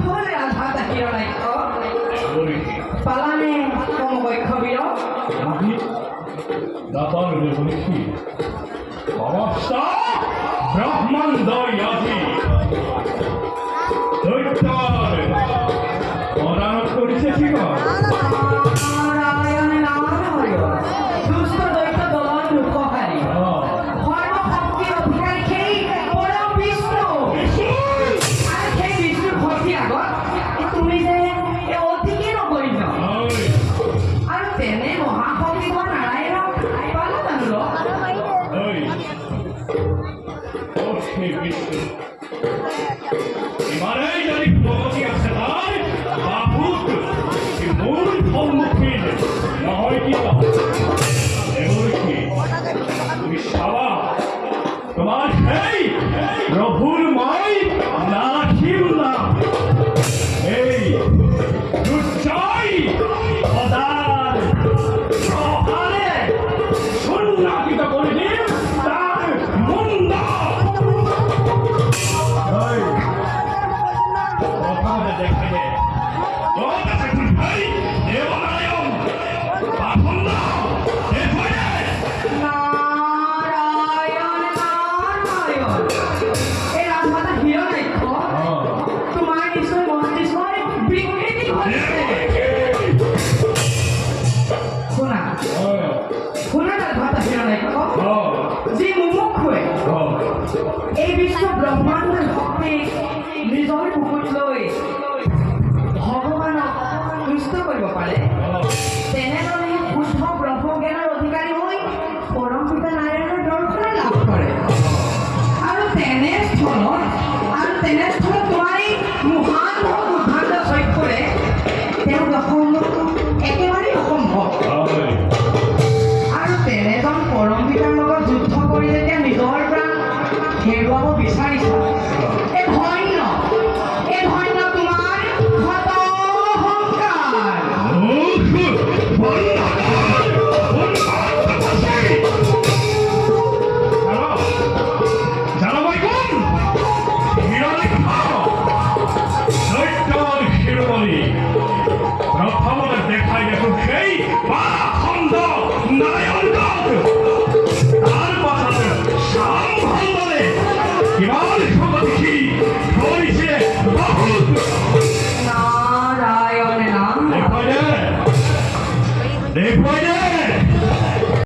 হলে আধাটা হিরণাক্ষ পালানে কমবক্ষ বীর আমি দাতার দেখি অবস্থা ব্রাহ্মণ দয়াধি দৈত্যার অদানত করেছে কি নারায়ণ নারায়ণ দুষ্ট দৈত্য দলন রূপহারী সর্বশক্তির অধিকারী সেই পৰম বিষ্ণু আৰু সেই বিষ্ণুৰ ভক্তি আগত তুমি যে অতিকে নকৰিল আৰু তেনে মহাশক্তি হোৱা নাৰায়ণক পালা জানো এবারেই যদি প্রগতি আছে তাই বাহুত মূল সম্মুখীন নহয় কি এমনকি তুমি সাবা তোমার সেই প্রভুর মাই নাখিল না এই দুর্জয় সদার প্রহারে সুন্নাকিত করে দিন তার মুন্ড দেখে দেবনারায়ণ পাঠন্দ নারায়ণ নারায়ণ এই রাজমাতা হিরণাক্ষ তোমার নিশ্চয় মস্তিষ্কের বিকৃতি ঘটেছে শোনা শোনা রাজমাতা হিরণাক্ষ যি মুমুক্ষুৱে এই বিশ্ব ব্ৰহ্মাণ্ডৰ শক্তিক নিজৰ বুকুত লৈ ভগৱানক তুষ্ট কৰিব পাৰে তেনেদৰে শুদ্ধ ব্ৰহ্মজ্ঞানৰ অধিকাৰী হৈ পৰম পিতা নাৰায়ণৰ দৰ্শন লাভ কৰে আৰু তেনেস্থলত তোমাৰ এই মহান উদ্ভান্ত চক্ষুৰে তেওঁ দৰ্শন একেবাৰে অসম্ভৱ আৰু তেনেজন পৰম পিতাৰ লগত যুদ্ধ কৰি যেতিয়া নিজৰ প্ৰাণ হেৰুৱাব বিচাৰিছা এই ধন্য